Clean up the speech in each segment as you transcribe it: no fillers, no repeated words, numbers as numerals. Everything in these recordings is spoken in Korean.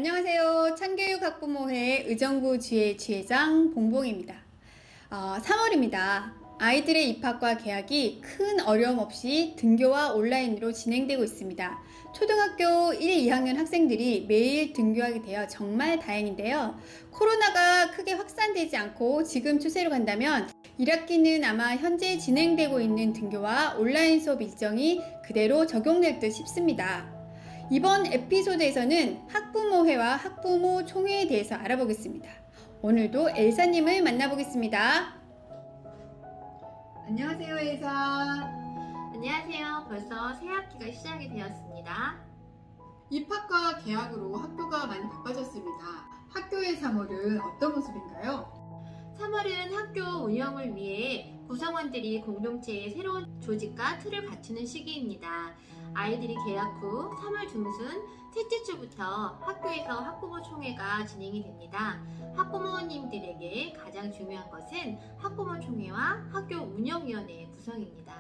안녕하세요. 참교육학부모회 의정부 지회장 봉봉입니다. 3월입니다. 아이들의 입학과 개학이 큰 어려움 없이 등교와 온라인으로 진행되고 있습니다. 초등학교 1, 2학년 학생들이 매일 등교하게 되어 정말 다행인데요. 코로나가 크게 확산되지 않고 지금 추세로 간다면 1학기는 아마 현재 진행되고 있는 등교와 온라인 수업 일정이 그대로 적용될 듯 싶습니다. 이번 에피소드에서는 학부모회와 학부모 총회에 대해서 알아보겠습니다. 오늘도 엘사님을 만나보겠습니다. 안녕하세요, 엘사. 안녕하세요. 벌써 새 학기가 시작이 되었습니다. 입학과 개학으로 학교가 많이 바빠졌습니다. 학교의 3월은 어떤 모습인가요? 3월은 학교 운영을 위해 구성원들이 공동체의 새로운 조직과 틀을 갖추는 시기입니다. 아이들이 개학 후 3월 중순 셋째 주부터 학교에서 학부모 총회가 진행이 됩니다. 학부모님들에게 가장 중요한 것은 학부모 총회와 학교 운영위원회의 구성입니다.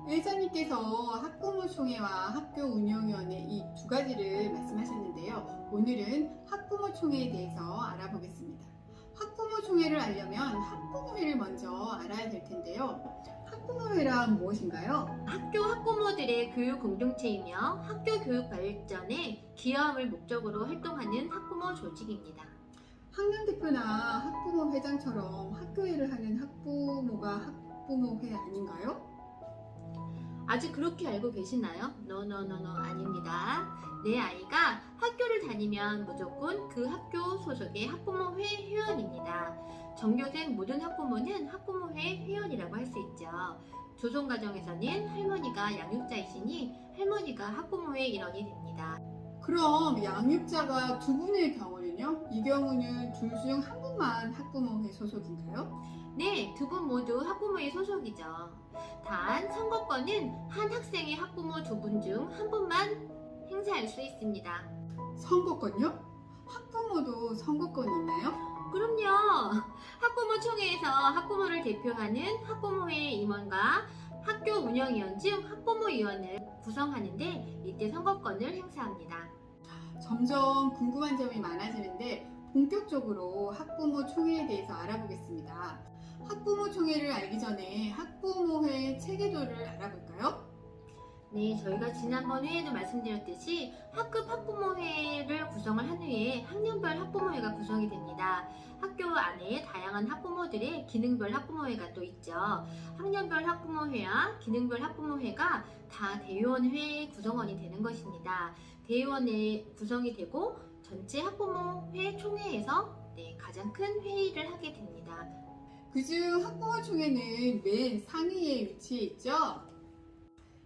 엘사님께서 학부모 총회와 학교 운영위원회 이 두 가지를 말씀하셨는데요. 오늘은 학부모 총회에 대해서 알아보겠습니다. 학부모 총회를 알려면 학부모회를 먼저 알아야 될 텐데요. 학부모회란 무엇인가요? 학교 학부모들의 교육 공동체이며 학교 교육 발전에 기여함을 목적으로 활동하는 학부모 조직입니다. 학년 대표나 학부모 회장처럼 학교일을 하는 학부모가 학부모회 아닌가요? 아직 그렇게 알고 계시나요? 노노노노 아닙니다. 내 아이가 학교를 다니면 무조건 그 학교 소속의 학부모회 회원입니다. 전교생 모든 학부모는 학부모회 회원이라고 할 수 있죠. 조선가정에서는 할머니가 양육자이시니 할머니가 학부모회 일원이 됩니다. 그럼 양육자가 두 분일 경우는요? 이 경우는 둘 중 한 분만 학부모회 소속인가요? 네, 두 분 모두 학부모회 소속이죠. 단 선거권은 한 학생의 학부모 두 분 중 한 분만 행사할 수 있습니다. 선거권요? 학부모도 선거권이 있나요? 그럼요. 학부모 총회에서 학부모를 대표하는 학부모회 임원과 학교 운영위원 중 학부모위원을 구성하는데 이때 선거권을 행사합니다. 점점 궁금한 점이 많아지는데 본격적으로 학부모 총회에 대해서 알아보겠습니다. 학부모 총회를 알기 전에 학부모회 체계도를 알아볼까요? 네, 저희가 지난번 회에도 말씀드렸듯이 학급 학부모회를 구성을 한 후에 학년별 학부모회가 구성이 됩니다. 학교 안에 다양한 학부모들의 기능별 학부모회가 또 있죠. 학년별 학부모회와 기능별 학부모회가 다 대의원회 구성원이 되는 것입니다. 대의원회 구성이 되고 전체 학부모회 총회에서 가장 큰 회의를 하게 됩니다. 그중 학부모 총회는 맨 상위에 위치해 있죠.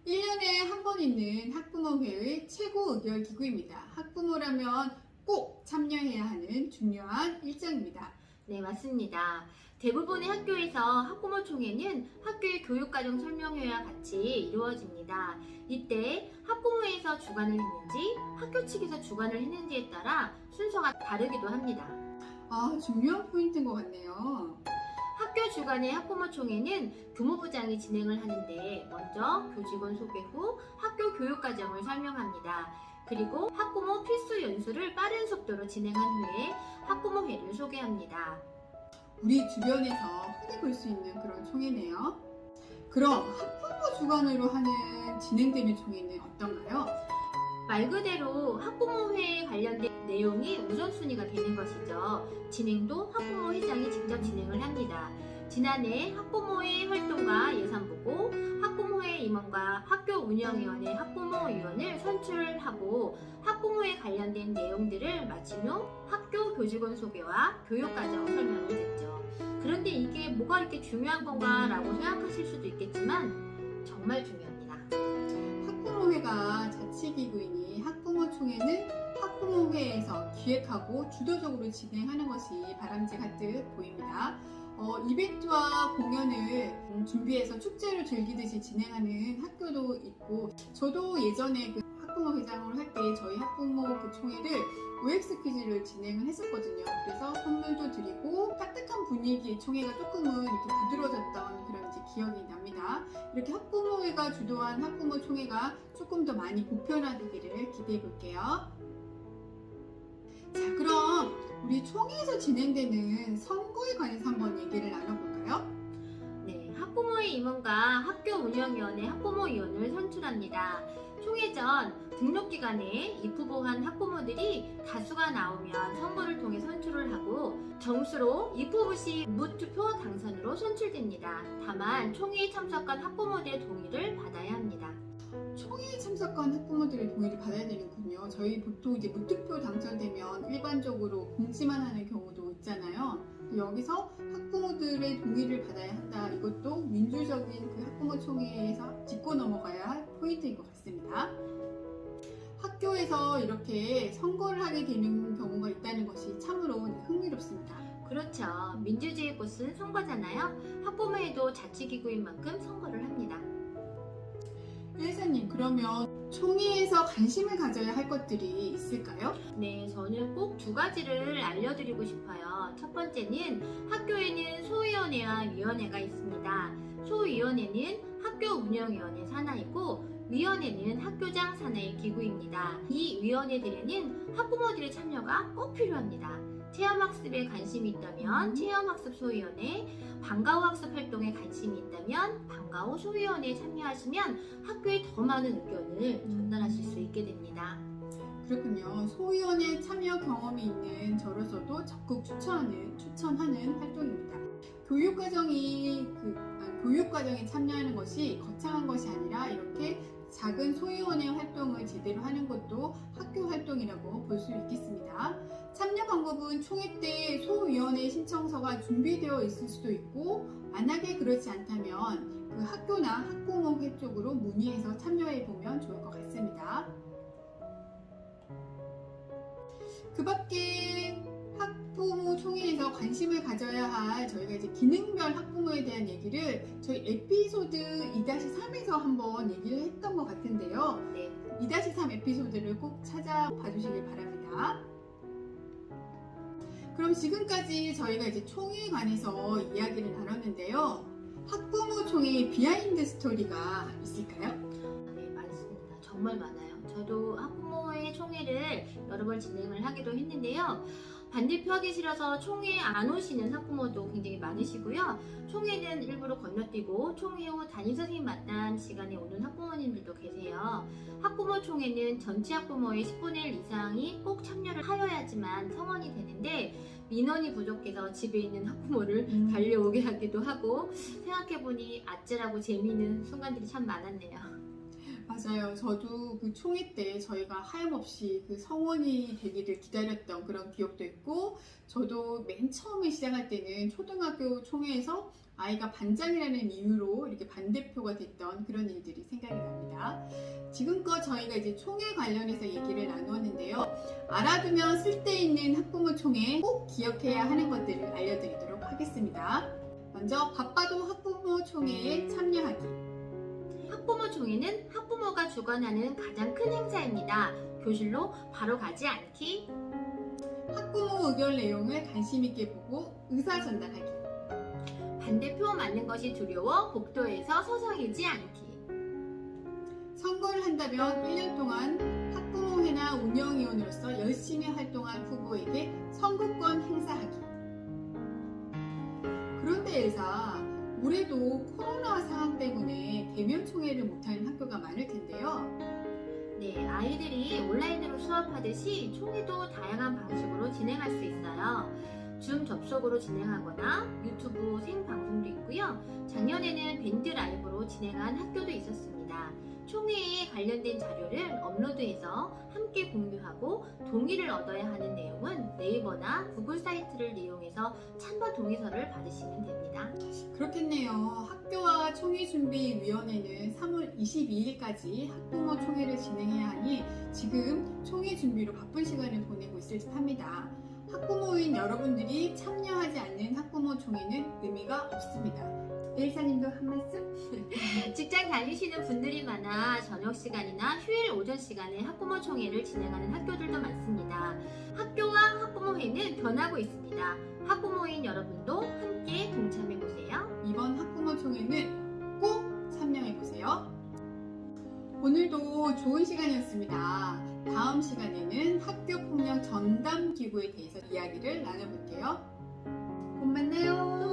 1년에 한 번 있는 학부모회의 최고 의결 기구입니다. 학부모라면 꼭 참여해야 하는 중요한 일정입니다. 네, 맞습니다. 대부분의 학교에서 학부모 총회는 학교의 교육과정 설명회와 같이 이루어집니다. 이때 학부모에서 주관을 했는지 학교 측에서 주관을 했는지에 따라 순서가 다르기도 합니다. 중요한 포인트인 것 같네요. 학교 주관의 학부모 총회는 교무부장이 진행을 하는데 먼저 교직원 소개 후 학교 교육과정을 설명합니다. 그리고 학부모 필수 연수를 빠른 속도로 진행한 후에 학부모회를 소개합니다. 우리 주변에서 흔히 볼 수 있는 그런 총회네요. 그럼 학부모 주관으로 하는 진행되는 총회는 어떤가요? 말 그대로 학부모회에 관련된 내용이 우선순위가 되는 것이죠. 진행도 학부모 회장이 직접 진행을 합니다. 지난해 학부모회 활동과 예산 보고, 학부모회 임원과 학교 운영위원회 학부모위원을 선출하고 학부모회 관련된 내용들을 마친 후 학교 교직원 소개와 교육과정 설명을 듣죠. 그런데 이게 뭐가 이렇게 중요한 건가 라고 생각하실 수도 있겠지만 정말 중요합니다. 학부모회가 자치기구이니 학부모 총회는 학부모회에서 기획하고 주도적으로 진행하는 것이 바람직하듯 보입니다. 이벤트와 공연을 준비해서 축제를 즐기듯이 진행하는 학교도 있고, 저도 예전에 학부모 회장을 할 때 저희 학부모 총회를 OX 퀴즈를 진행을 했었거든요. 그래서 선물도 드리고 따뜻한 분위기의 총회가 조금은 이렇게 부드러워졌던 그런 기억이 납니다. 이렇게 학부모회가 주도한 학부모 총회가 조금 더 많이 보편화되기를 기대해 볼게요. 자, 그럼 우리 총회에서 진행되는 선거에 관해서 한번 얘기를 나눠볼까요? 네, 학부모의 임원과 학교 운영위원회 학부모위원을 선출합니다. 총회 전 등록기간에 입후보한 학부모들이 다수가 나오면 선거를 통해 선출을 하고 정수로 입후보 시 무투표 당선으로 선출됩니다. 다만 총회에 참석한 학부모들의 동의를 받아야 합니다. 총회에 참석한 학부모들의 동의를 받아야 되는군요. 저희 보통 이제 무투표 당선되면 일반적으로 공지만 하는 경우도 있잖아요. 여기서 학부모들의 동의를 받아야 한다. 이것도 민주적인 그 학부모 총회에서 짚고 넘어가야 할 포인트인 것 같습니다. 학교에서 이렇게 선거를 하게 되는 경우가 있다는 것이 참으로 흥미롭습니다. 그렇죠. 민주주의 꽃은 선거잖아요. 학부모에도 자치기구인 만큼 선거를 합니다. 회사님, 그러면 총회에서 관심을 가져야 할 것들이 있을까요? 네, 저는 꼭 두 가지를 알려드리고 싶어요. 첫 번째는 학교에는 소위원회와 위원회가 있습니다. 소위원회는 학교 운영위원회 산하이고 위원회는 학교장 산하의 기구입니다. 이 위원회들에는 학부모들의 참여가 꼭 필요합니다. 체험학습에 관심이 있다면 체험학습 소위원회, 방과후 학습 활동에 관심이 있다면 방과후 소위원회에 참여하시면 학교에 더 많은 의견을 전달하실 수 있게 됩니다. 그렇군요. 소위원회 참여 경험이 있는 저로서도 적극 추천하는 활동입니다. 교육과정에 참여하는 것이 거창한 것이 아니라 이렇게 작은 소위원회 활동을 제대로 하는 것도 학교 활동이라고 볼 수 있겠습니다. 참여 방법은 총회 때 소위원회 신청서가 준비되어 있을 수도 있고, 만약에 그렇지 않다면 그 학교나 학부모회 쪽으로 문의해서 참여해 보면 좋을 것 같습니다. 그 밖에 학부모 총회에서 관심을 가져야 할 저희가 이제 기능별 학부모에 대한 얘기를 저희 에피소드 2-3에서 한번 얘기를 했던 것 같은데요. 네. 2-3 에피소드를 꼭 찾아봐 주시길 바랍니다. 그럼 지금까지 저희가 이제 총회에 관해서 이야기를 나눴는데요. 학부모 총회의 비하인드 스토리가 있을까요? 네, 많습니다. 정말 많아요. 저도 학부모회 총회를 여러 번 진행을 하기도 했는데요. 반대표 하기 싫어서 총회에 안 오시는 학부모도 굉장히 많으시고요. 총회는 일부러 건너뛰고 총회 후 담임선생님 만난 시간에 오는 학부모님들도 계세요. 학부모 총회는 전체 학부모의 10분의 1 이상이 꼭 참여를 하여야지만 성원이 되는데 민원이 부족해서 집에 있는 학부모를 달려오게 하기도 하고 생각해보니 아찔하고 재미있는 순간들이 참 많았네요. 맞아요. 저도 그 총회 때 저희가 하염없이 그 성원이 되기를 기다렸던 그런 기억도 있고, 저도 맨 처음에 시작할 때는 초등학교 총회에서 아이가 반장이라는 이유로 이렇게 반대표가 됐던 그런 일들이 생각이 납니다. 지금껏 저희가 이제 총회 관련해서 얘기를 나누었는데요. 알아두면 쓸데있는 학부모 총회 꼭 기억해야 하는 것들을 알려드리도록 하겠습니다. 먼저 바빠도 학부모 총회에 참여하기. 학부모 총회는 학부모가 주관하는 가장 큰 행사입니다. 교실로 바로 가지 않기, 학부모 의견 내용을 관심 있게 보고 의사 전달하기. 반대표 맞는 것이 두려워 복도에서 서성이지 않기. 선거를 한다면 1년 동안 학부모회나 운영위원으로서 열심히 활동한 후보에게 선거권 행사하기. 그런데 엘사, 올해도 코로나 상황 때문에 대면 총회를 못하는 학교가 많을 텐데요. 네, 아이들이 온라인으로 수업하듯이 총회도 다양한 방식으로 진행할 수 있어요. 줌 접속으로 진행하거나 유튜브 생방송도 있고요. 작년에는 밴드 라이브로 진행한 학교도 있었습니다. 총회에 관련된 자료를 업로드해서 함께 공유하고 동의를 얻어야 하는 내용은 네이버나 구글 사이트를 이용해서 참여 동의서를 받으시면 됩니다. 그렇겠네요. 학교와 총회준비위원회는 3월 22일까지 학부모 총회를 진행해야 하니 지금 총회 준비로 바쁜 시간을 보내고 있을 듯합니다. 학부모인 여러분들이 참여하지 않는 학부모 총회는 의미가 없습니다. 일사님도 한 말씀? 직장 다니시는 분들이 많아 저녁 시간이나 휴일 오전 시간에 학부모 총회를 진행하는 학교들도 많습니다. 학교와 학부모회는 변하고 있습니다. 학부모인 여러분도 함께 동참해보세요. 이번 학부모 총회는 꼭 참여해보세요. 오늘도 좋은 시간이었습니다. 다음 다음 시간에는 학교폭력 전담기구에 대해서 이야기를 나눠볼게요. 곧 만나요.